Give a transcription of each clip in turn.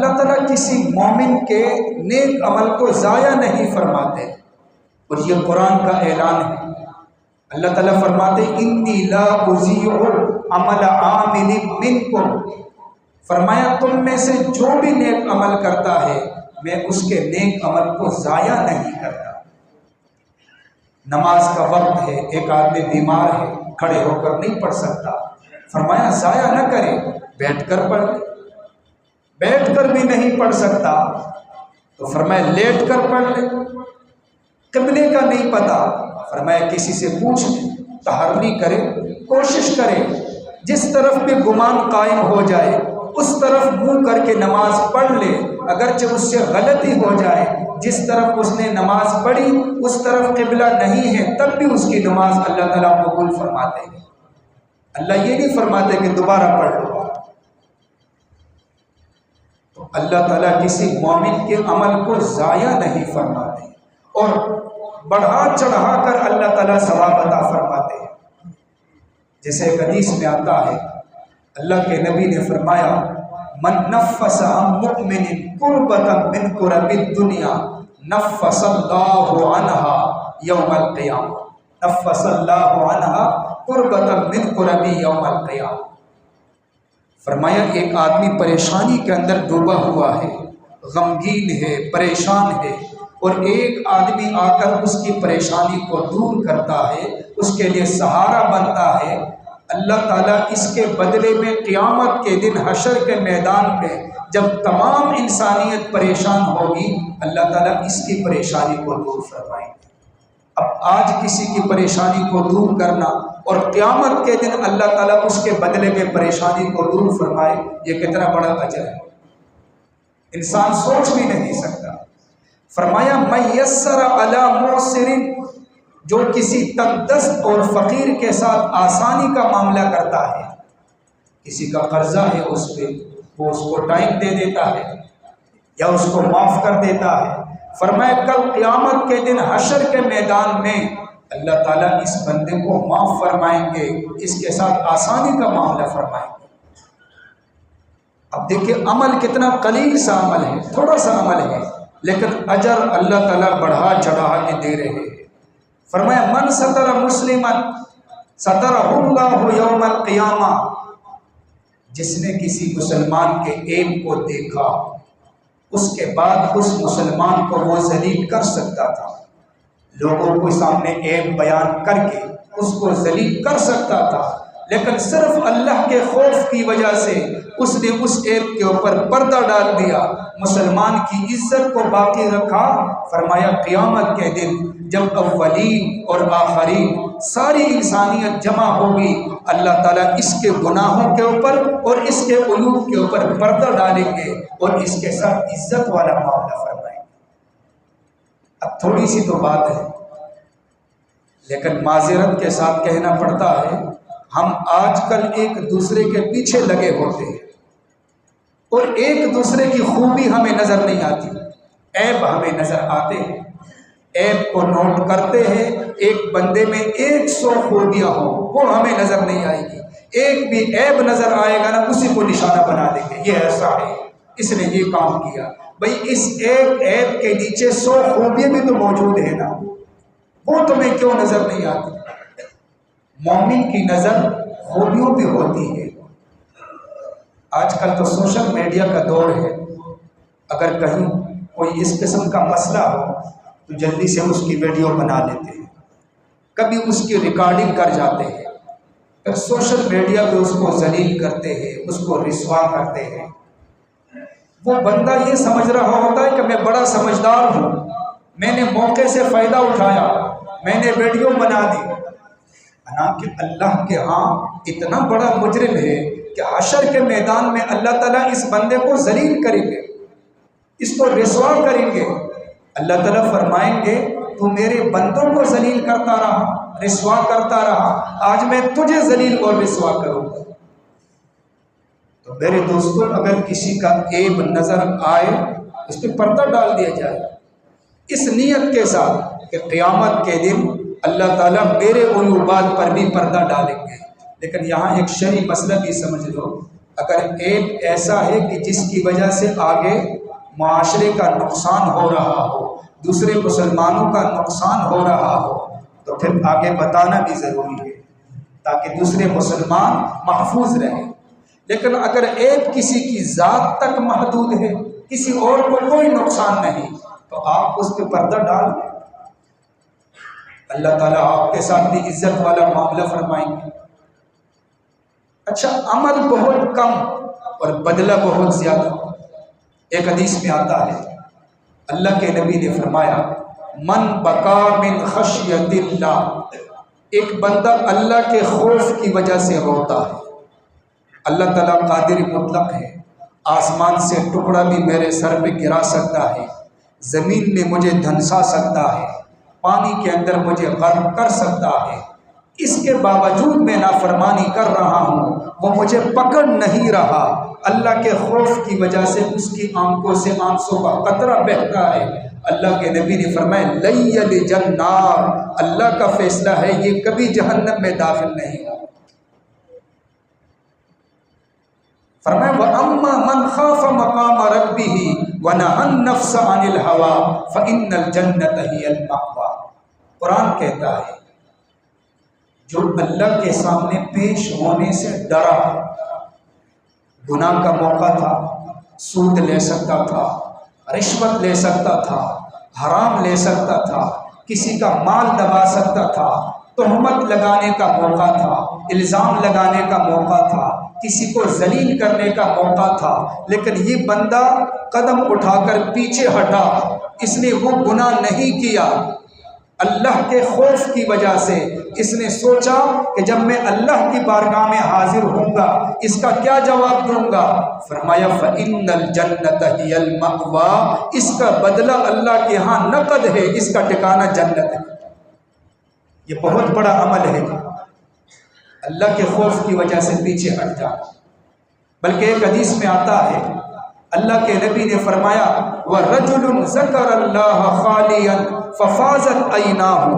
اللہ تعالیٰ کسی مومن کے نیک عمل کو ضائع نہیں فرماتے، اور یہ قرآن کا اعلان ہے۔ اللہ تعالیٰ فرماتے انی لا اضیع عمل عامل منکم، فرمایا تم میں سے جو بھی نیک عمل کرتا ہے میں اس کے نیک عمل کو ضائع نہیں کرتا۔ نماز کا وقت ہے، ایک آدمی بیمار ہے، کھڑے ہو کر نہیں پڑھ سکتا، فرمایا ضائع نہ کرے، بیٹھ کر پڑھ لے۔ بیٹھ کر بھی نہیں پڑھ سکتا تو فرمایا لیٹ کر پڑھ لے۔ قبلے کا نہیں پتا، فرمایا کسی سے پوچھ لے، تحری کرے، کوشش کرے، جس طرف بھی گمان قائم ہو جائے اس طرف منہ کر کے نماز پڑھ لے، اگرچہ اس سے غلطی ہو جائے، جس طرف اس نے نماز پڑھی اس طرف قبلہ نہیں ہے، تب بھی اس کی نماز اللہ تعالیٰ قبول فرماتے ہیں۔ اللہ یہ نہیں فرماتے کہ دوبارہ پڑھ لو۔ تو اللہ تعالیٰ کسی مومن کے عمل کو ضائع نہیں فرماتے، اور بڑھا چڑھا کر اللہ تعالیٰ ثواب عطا فرماتے ہیں۔ جیسے ایک حدیث میں آتا ہے، اللہ کے نبی نے فرمایا من نفس عن مؤمن کربۃ من کرب الدنیا نفس اللہ عنہا یوم القیامہ، نفس اللہ عنہا کربۃ من کرب یوم القیامہ۔ فرمایا ایک آدمی پریشانی کے اندر ڈوبا ہوا ہے، غمگین ہے، پریشان ہے، اور ایک آدمی آ کر اس کی پریشانی کو دور کرتا ہے، اس کے لیے سہارا بنتا ہے، اللہ تعالیٰ اس کے بدلے میں قیامت کے دن حشر کے میدان میں جب تمام انسانیت پریشان ہوگی اللہ تعالیٰ اس کی پریشانی کو دور فرمائیں گے۔ اب آج کسی کی پریشانی کو دور کرنا اور قیامت کے دن اللہ تعالیٰ اس کے بدلے میں پریشانی کو دور فرمائے، یہ کتنا بڑا اجر ہے، انسان سوچ بھی نہیں سکتا۔ فرمایا من یسر علی معسر، جو کسی تنگ دست اور فقیر کے ساتھ آسانی کا معاملہ کرتا ہے، کسی کا قرضہ ہے اس پہ، وہ اس کو ٹائم دے دیتا ہے یا اس کو معاف کر دیتا ہے، فرمایا کل قیامت کے دن حشر کے میدان میں اللہ تعالیٰ اس بندے کو معاف فرمائیں گے، اس کے ساتھ آسانی کا معاملہ فرمائیں گے۔ اب دیکھیں عمل کتنا قلیل سا عمل ہے، تھوڑا سا عمل ہے، لیکن اجر اللہ تعالیٰ بڑھا چڑھا کے دے رہے ہیں۔ فرمایا من ستر مسلما سترہ اللہ یوم القیامہ، جس نے کسی مسلمان کے عیب کو دیکھا اس کے بعد اس مسلمان کو وہ ذلیل کر سکتا تھا، لوگوں کے سامنے عیب بیان کر کے اس کو ذلیل کر سکتا تھا، لیکن صرف اللہ کے خوف کی وجہ سے اس نے اس عیب کے اوپر پردہ ڈال دیا، مسلمان کی عزت کو باقی رکھا۔ فرمایا قیامت کے دن جب اولین اور آخرین ساری انسانیت جمع ہوگی، اللہ تعالیٰ اس کے گناہوں کے اوپر اور اس کے عیوب کے اوپر پردہ ڈالیں گے اور اس کے ساتھ عزت والا معاملہ فرمائیں گے۔ اب تھوڑی سی تو بات ہے، لیکن معذرت کے ساتھ کہنا پڑتا ہے، ہم آج کل ایک دوسرے کے پیچھے لگے ہوتے ہیں اور ایک دوسرے کی خوبی ہمیں نظر نہیں آتی، عیب ہمیں نظر آتے ہیں، عیب کو نوٹ کرتے ہیں، ایک بندے میں 100 خوبیاں ہوں وہ ہمیں نظر نہیں آئے گی، ایک بھی عیب نظر آئے گا نا اسی کو نشانہ بنا دیں گے، یہ ایسا ہے، اس نے یہ کام کیا۔ بھئی اس ایک عیب کے نیچے 100 خوبیاں بھی تو موجود ہیں نا، وہ تمہیں کیوں نظر نہیں آتی؟ مومن کی نظر خوبیوں پہ ہوتی ہے۔ آج کل تو سوشل میڈیا کا دور ہے، اگر کہیں کوئی اس قسم کا مسئلہ ہو تو جلدی سے اس کی ویڈیو بنا لیتے ہیں، کبھی اس کی ریکارڈنگ کر جاتے ہیں، پھر سوشل میڈیا پہ اس کو ذلیل کرتے ہیں، اس کو رسوا کرتے ہیں۔ وہ بندہ یہ سمجھ رہا ہوتا ہے کہ میں بڑا سمجھدار ہوں، میں نے موقع سے فائدہ اٹھایا، میں نے ویڈیو بنا دی، حالانکہ اللہ کے ہاں اتنا بڑا مجرم ہے کہ حشر کے میدان میں اللہ تعالیٰ اس بندے کو ذلیل کریں گے، اس کو رسوا کریں گے۔ اللہ تعالیٰ فرمائیں گے تو میرے بندوں کو ذلیل کرتا رہا، رسوا کرتا رہا، آج میں تجھے ذلیل اور رسوا کروں گا۔ تو میرے دوستوں، اگر کسی کا عیب نظر آئے اس پہ پردہ ڈال دیا جائے، اس نیت کے ساتھ کہ قیامت کے دن اللہ تعالیٰ میرے عیوبات پر بھی پردہ ڈالیں گے۔ لیکن یہاں ایک شرعی مسئلہ بھی سمجھ لو، اگر ایپ ایسا ہے کہ جس کی وجہ سے آگے معاشرے کا نقصان ہو رہا ہو، دوسرے مسلمانوں کا نقصان ہو رہا ہو، تو پھر آگے بتانا بھی ضروری ہے تاکہ دوسرے مسلمان محفوظ رہیں۔ لیکن اگر ایپ کسی کی ذات تک محدود ہے، کسی اور کو کوئی نقصان نہیں، تو آپ اس پہ پردہ ڈال دیں، اللہ تعالیٰ آپ کے ساتھ بھی عزت والا معاملہ فرمائیں گے۔ اچھا، عمل بہت کم اور بدلہ بہت زیادہ۔ ایک حدیث میں آتا ہے، اللہ کے نبی نے فرمایا، من بکا من خشیت اللہ، ایک بندہ اللہ کے خوف کی وجہ سے روتا ہے۔ اللہ تعالیٰ قادر مطلق ہے، آسمان سے ٹکڑا بھی میرے سر پہ گرا سکتا ہے، زمین میں مجھے دھنسا سکتا ہے، پانی کے اندر مجھے غرق کر سکتا ہے، اس کے باوجود میں نافرمانی کر رہا ہوں، وہ مجھے پکڑ نہیں رہا۔ اللہ کے خوف کی وجہ سے اس کی آنکھوں سے آنسوں کا قطرہ بہتا ہے۔ اللہ کے نبی نے فرمایا لن یلج النار، اللہ کا فیصلہ ہے یہ کبھی جہنم میں داخل نہیں ہو۔ فرمایا وَأَمَّا مَنْ خَافَ مَقَامَ رَبِّهِ وَنَهَى النَّفْسَ عَنِ الْهَوَىٰ فَإِنَّ الْجَنَّةَ هِيَ الْمَأْوَىٰ۔ قرآن کہتا ہے جو اللہ کے سامنے پیش ہونے سے ڈرا، گناہ کا موقع تھا، سود لے سکتا تھا، رشوت لے سکتا تھا، حرام لے سکتا تھا، کسی کا مال دبا سکتا تھا، تہمت لگانے کا موقع تھا، الزام لگانے کا موقع تھا، کسی کو ذلیل کرنے کا موقع تھا، لیکن یہ بندہ قدم اٹھا کر پیچھے ہٹا، اس نے وہ گناہ نہیں کیا۔ اللہ کے خوف کی وجہ سے اس نے سوچا کہ جب میں اللہ کی بارگاہ میں حاضر ہوں گا اس کا کیا جواب دوں گا؟ فرمایا فَإِنَّ الْجَنَّةَ هِيَ الْمَأْوَىٰ، اس کا بدلہ اللہ کے ہاں نقد ہے، اس کا ٹھکانہ جنت ہے۔ یہ بہت بڑا عمل ہے، اللہ کے خوف کی وجہ سے پیچھے ہٹ جا۔ بلکہ ایک حدیث میں آتا ہے، اللہ کے نبی نے فرمایا وَرَجُلٌ ذَكَرَ اللَّهَ خَالِيًا فَفَاضَتْ عَيْنَاهُ،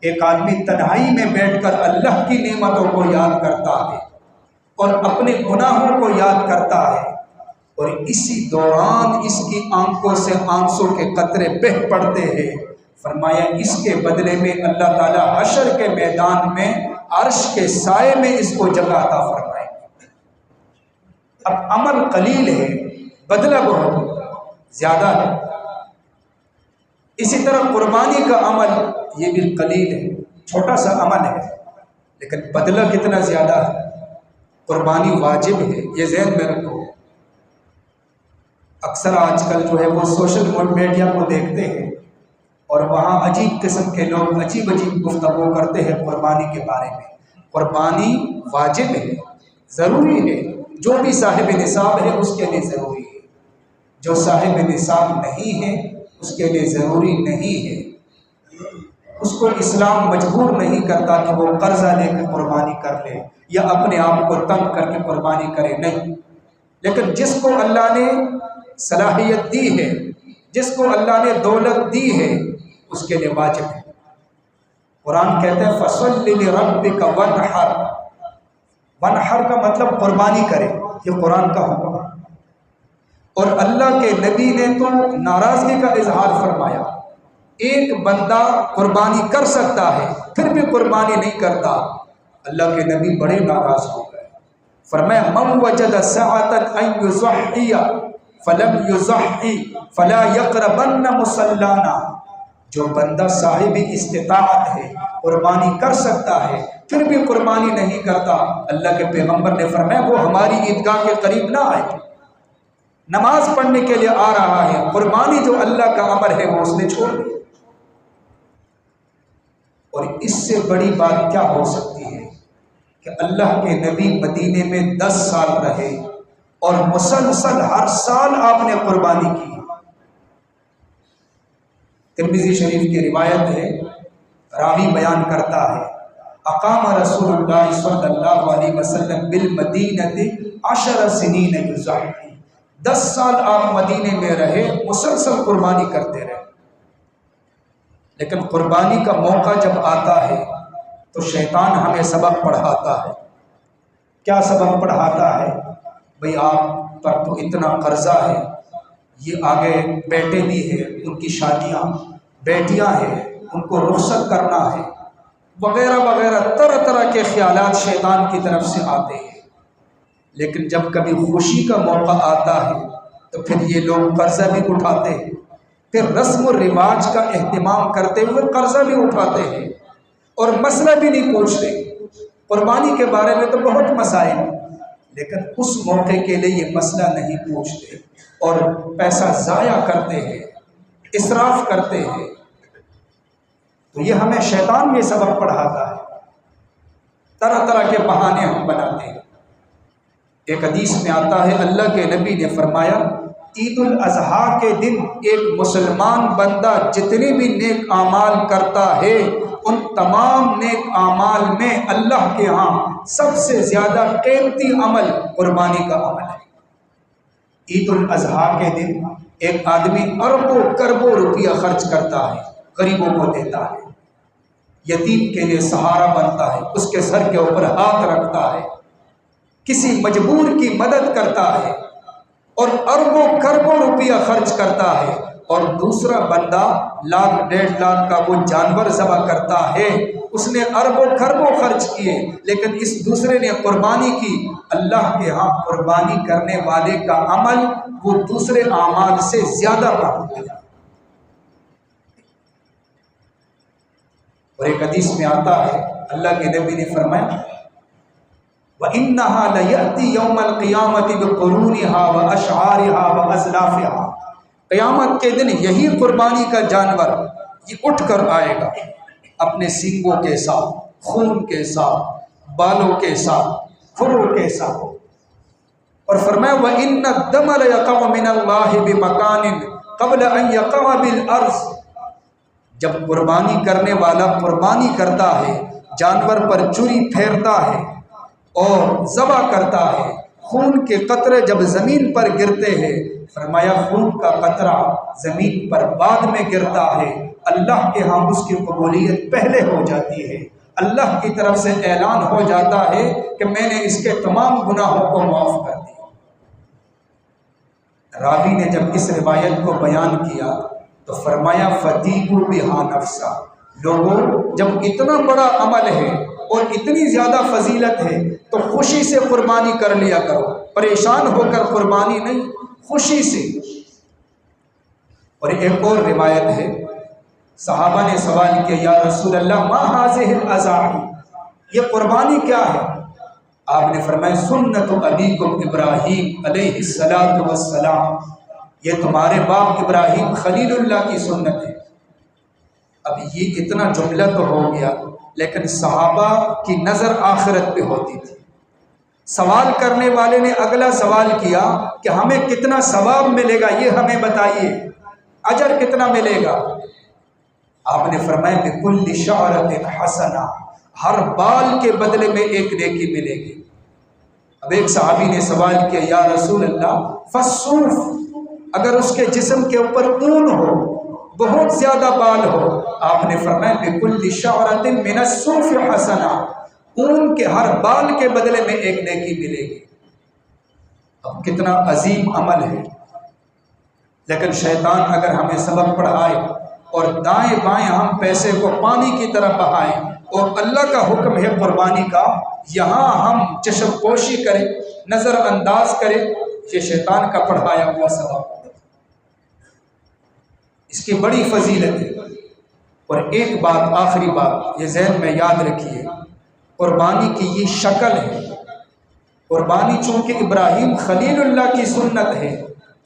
ایک آدمی تنہائی میں بیٹھ کر اللہ کی نعمتوں کو یاد کرتا ہے اور اپنے گناہوں کو یاد کرتا ہے، اور اسی دوران اس کی آنکھوں سے آنسوں کے قطرے بہہ پڑتے ہیں۔ فرمایا اس کے بدلے میں اللہ تعالیٰ حشر کے میدان میں عرش کے سائے میں اس کو جگہ عطا فرمائے۔ اب عمل قلیل ہے، بدلہ بہت زیادہ ہے۔ اسی طرح قربانی کا عمل یہ بھی قلیل ہے، چھوٹا سا عمل ہے، لیکن بدلہ کتنا زیادہ ہے۔ قربانی واجب ہے، یہ ذہن میں رکھو۔ اکثر آج کل جو ہے وہ سوشل میڈیا کو دیکھتے ہیں اور وہاں عجیب قسم کے لوگ عجیب گفتگو کرتے ہیں قربانی کے بارے میں۔ قربانی واجب ہے، ضروری ہے، جو بھی صاحب نصاب ہے اس کے لیے ضروری ہے، جو صاحب نصاب نہیں ہے اس کے لیے ضروری نہیں ہے۔ اس کو اسلام مجبور نہیں کرتا کہ وہ قرضہ لے کے قربانی کر لے یا اپنے آپ کو تنگ کر کے قربانی کرے، نہیں۔ لیکن جس کو اللہ نے صلاحیت دی ہے، جس کو اللہ نے دولت دی ہے، اس کے لیے واجب ہے۔ قرآن کہتے ہیں فَصَلِّ لِرَبِّكَ وَانْحَرْ، وانحر کا مطلب قربانی کرے، یہ قرآن کا حکم ہے۔ اور اللہ کے نبی نے تو ناراضگی کا اظہار فرمایا، ایک بندہ قربانی کر سکتا ہے پھر بھی قربانی نہیں کرتا۔ اللہ کے نبی بڑے ناراض ہو گئے، فرمایا من وجد سعة ان يضحي فلم يضحي فلا يقربن مصلانا، جو بندہ صاحب استطاعت ہے، قربانی کر سکتا ہے پھر بھی قربانی نہیں کرتا، اللہ کے پیغمبر نے فرمایا وہ ہماری عیدگاہ کے قریب نہ آئے۔ نماز پڑھنے کے لیے آ رہا ہے، قربانی جو اللہ کا امر ہے وہ اس نے چھوڑ دی۔ اور اس سے بڑی بات کیا ہو سکتی ہے کہ اللہ کے نبی مدینے میں 10 سال رہے اور مسلسل ہر سال آپ نے قربانی کی۔ ترمذی شریف کی روایت ہے، راوی بیان کرتا ہے اقام رسول اللہ صلی اللہ علیہ وسلم بالمدینہ 10 سنین یضحی، 10 سال آپ مدینے میں رہے، مسلسل قربانی کرتے رہے۔ لیکن قربانی کا موقع جب آتا ہے تو شیطان ہمیں سبق پڑھاتا ہے۔ کیا سبق پڑھاتا ہے؟ بھئی آپ پر تو اتنا قرضہ ہے، یہ آگے بیٹے بھی ہیں، ان کی شادیاں، بیٹیاں ہیں، ان کو رخصت کرنا ہے، وغیرہ وغیرہ طرح طرح کے خیالات شیطان کی طرف سے آتے ہیں۔ لیکن جب کبھی خوشی کا موقع آتا ہے تو پھر یہ لوگ قرضہ بھی اٹھاتے ہیں، پھر رسم و رواج کا اہتمام کرتے ہوئے قرضہ بھی اٹھاتے ہیں اور مسئلہ بھی نہیں پوچھتے۔ قربانی کے بارے میں تو بہت مسائل ہیں، لیکن اس موقع کے لیے یہ مسئلہ نہیں پوچھتے اور پیسہ ضائع کرتے ہیں، اسراف کرتے ہیں۔ تو یہ ہمیں شیطان یہ سبق پڑھاتا ہے، طرح طرح کے بہانے ہم بناتے ہیں۔ ایک حدیث میں آتا ہے، اللہ کے نبی نے فرمایا، عید الاضحیٰ کے دن ایک مسلمان بندہ جتنے بھی نیک اعمال کرتا ہے، ان تمام نیک اعمال میں اللہ کے ہاں سب سے زیادہ قیمتی عمل قربانی کا عمل ہے۔ عید الاضحیٰ کے دن ایک آدمی اربوں کربوں روپیہ خرچ کرتا ہے، غریبوں کو دیتا ہے، یتیم کے لیے سہارا بنتا ہے، اس کے سر کے اوپر ہاتھ رکھتا ہے، کسی مجبور کی مدد کرتا ہے اور اربوں کربوں روپیہ خرچ کرتا ہے، اور دوسرا بندہ 1,00,000 کا وہ جانور ذبح کرتا ہے، اس نے اربوں خربوں خرچ کیے، لیکن اس دوسرے نے قربانی کی۔ اللہ کے ہاں قربانی کرنے والے کا عمل وہ دوسرے اعمال سے زیادہ محبوب ہے۔ اور ایک حدیث میں آتا ہے، اللہ کے نبی نے فرمایا، وَإِنَّهَا لَيَأْتِي يَوْمَ الْقِيَامَةِ بِقُرُونِهَا وَأَشْعَارِهَا وَأَزْلَافِهَا۔ قیامت کے دن یہی قربانی کا جانور یہ اٹھ کر آئے گا، اپنے سینگوں کے ساتھ، خون کے ساتھ، بالوں کے ساتھ، کھروں کے ساتھ، اور فرمایا وَإِنَّ الدَّمَ لَيَقَعُ مِنَ اللَّهِ بِمَكَانٍ قَبْلَ أَن يَقَعَ بِالْأَرْضِ۔ جب قربانی کرنے والا قربانی کرتا ہے، جانور پر چری پھیرتا ہے اور ذبح کرتا ہے، خون کے قطرے جب زمین پر گرتے ہیں، فرمایا خون کا قطرہ زمین پر بعد میں گرتا ہے، اللہ کے ہاں اس کی قبولیت پہلے ہو جاتی ہے، اللہ کی طرف سے اعلان ہو جاتا ہے کہ میں نے اس کے تمام گناہوں کو معاف کر دیا۔ راوی نے جب اس روایت کو بیان کیا تو فرمایا فَتِیبُوا بِهَا نَفْسًا، لوگوں جب اتنا بڑا عمل ہے اور اتنی زیادہ فضیلت ہے تو خوشی سے قربانی کر لیا کرو، پریشان ہو کر قربانی نہیں، خوشی سے۔ اور ایک اور روایت ہے، صحابہ نے سوال کیا، یا رسول اللہ ما هذه الاضاحی، یہ قربانی کیا ہے؟ آپ نے فرمایا سنت ابیکم ابراہیم علیہ السلام، یہ تمہارے باپ ابراہیم خلیل اللہ کی سنت ہے۔ اب یہ اتنا جملہ تو ہو گیا، لیکن صحابہ کی نظر آخرت پہ ہوتی تھی۔ سوال کرنے والے نے اگلا سوال کیا کہ ہمیں کتنا ثواب ملے گا، یہ ہمیں بتائیے، اجر کتنا ملے گا؟ آپ نے فرمایا بِكُلِّ شَعْرَةٍ حَسَنَةٍ، ہر بال کے بدلے میں ایک نیکی ملے گی۔ اب ایک صحابی نے سوال کیا، یا رسول اللہ فَالصُّوفُ، اگر اس کے جسم کے اوپر اون ہو، بہت زیادہ بال ہو؟ آپ نے فرمایا بِكُلِّ شَعْرَةٍ مِنَ الصُّوفِ حَسَنَةٍ، اون کے ہر بال کے بدلے میں ایک نیکی ملے گی۔ اب کتنا عظیم عمل ہے، لیکن شیطان اگر ہمیں سبق پڑھائے اور دائیں بائیں ہم پیسے کو پانی کی طرح بہائیں اور اللہ کا حکم ہے قربانی کا، یہاں ہم چشم پوشی کریں، نظر انداز کریں، یہ شیطان کا پڑھایا ہوا سبق، اس کی بڑی فضیلت ہے۔ اور ایک بات، آخری بات، یہ ذہن میں یاد رکھیے، قربانی کی یہ شکل ہے۔ قربانی چونکہ ابراہیم خلیل اللہ کی سنت ہے،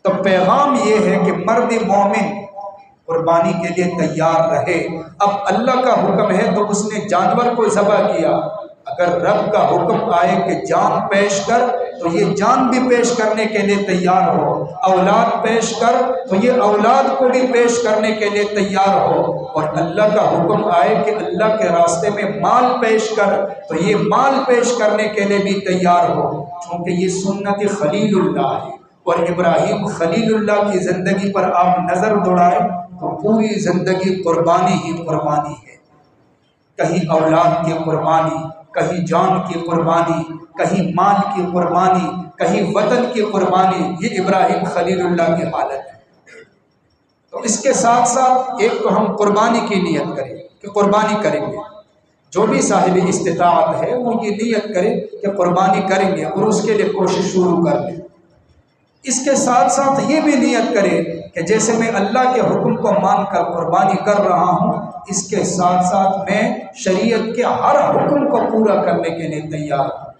تو پیغام یہ ہے کہ مرد مومن قربانی کے لیے تیار رہے۔ اب اللہ کا حکم ہے تو اس نے جانور کو ذبح کیا، اگر رب کا حکم آئے کہ جان پیش کر تو یہ جان بھی پیش کرنے کے لیے تیار ہو، اولاد پیش کر تو یہ اولاد کو بھی پیش کرنے کے لیے تیار ہو، اور اللہ کا حکم آئے کہ اللہ کے راستے میں مال پیش کر تو یہ مال پیش کرنے کے لیے بھی تیار ہو، چونکہ یہ سنت خلیل اللہ ہے۔ اور ابراہیم خلیل اللہ کی زندگی پر آپ نظر دوڑائیں تو پوری زندگی قربانی ہی قربانی ہے، کہیں اولاد کی قربانی، کہیں جان کی قربانی، کہیں مال کی قربانی، کہیں وطن کی قربانی، یہ ابراہیم خلیل اللہ کی حالت ہے۔ تو اس کے ساتھ ساتھ ایک تو ہم قربانی کی نیت کریں کہ قربانی کریں گے، جو بھی صاحب استطاعت ہے وہ یہ نیت کرے کہ قربانی کریں گے اور اس کے لیے کوشش شروع کر دیں۔ اس کے ساتھ ساتھ یہ بھی نیت کرے کہ جیسے میں اللہ کے حکم کو مان کر قربانی کر رہا ہوں، اس کے ساتھ ساتھ میں شریعت کے ہر حکم کو پورا کرنے کے لیے تیار ہوں۔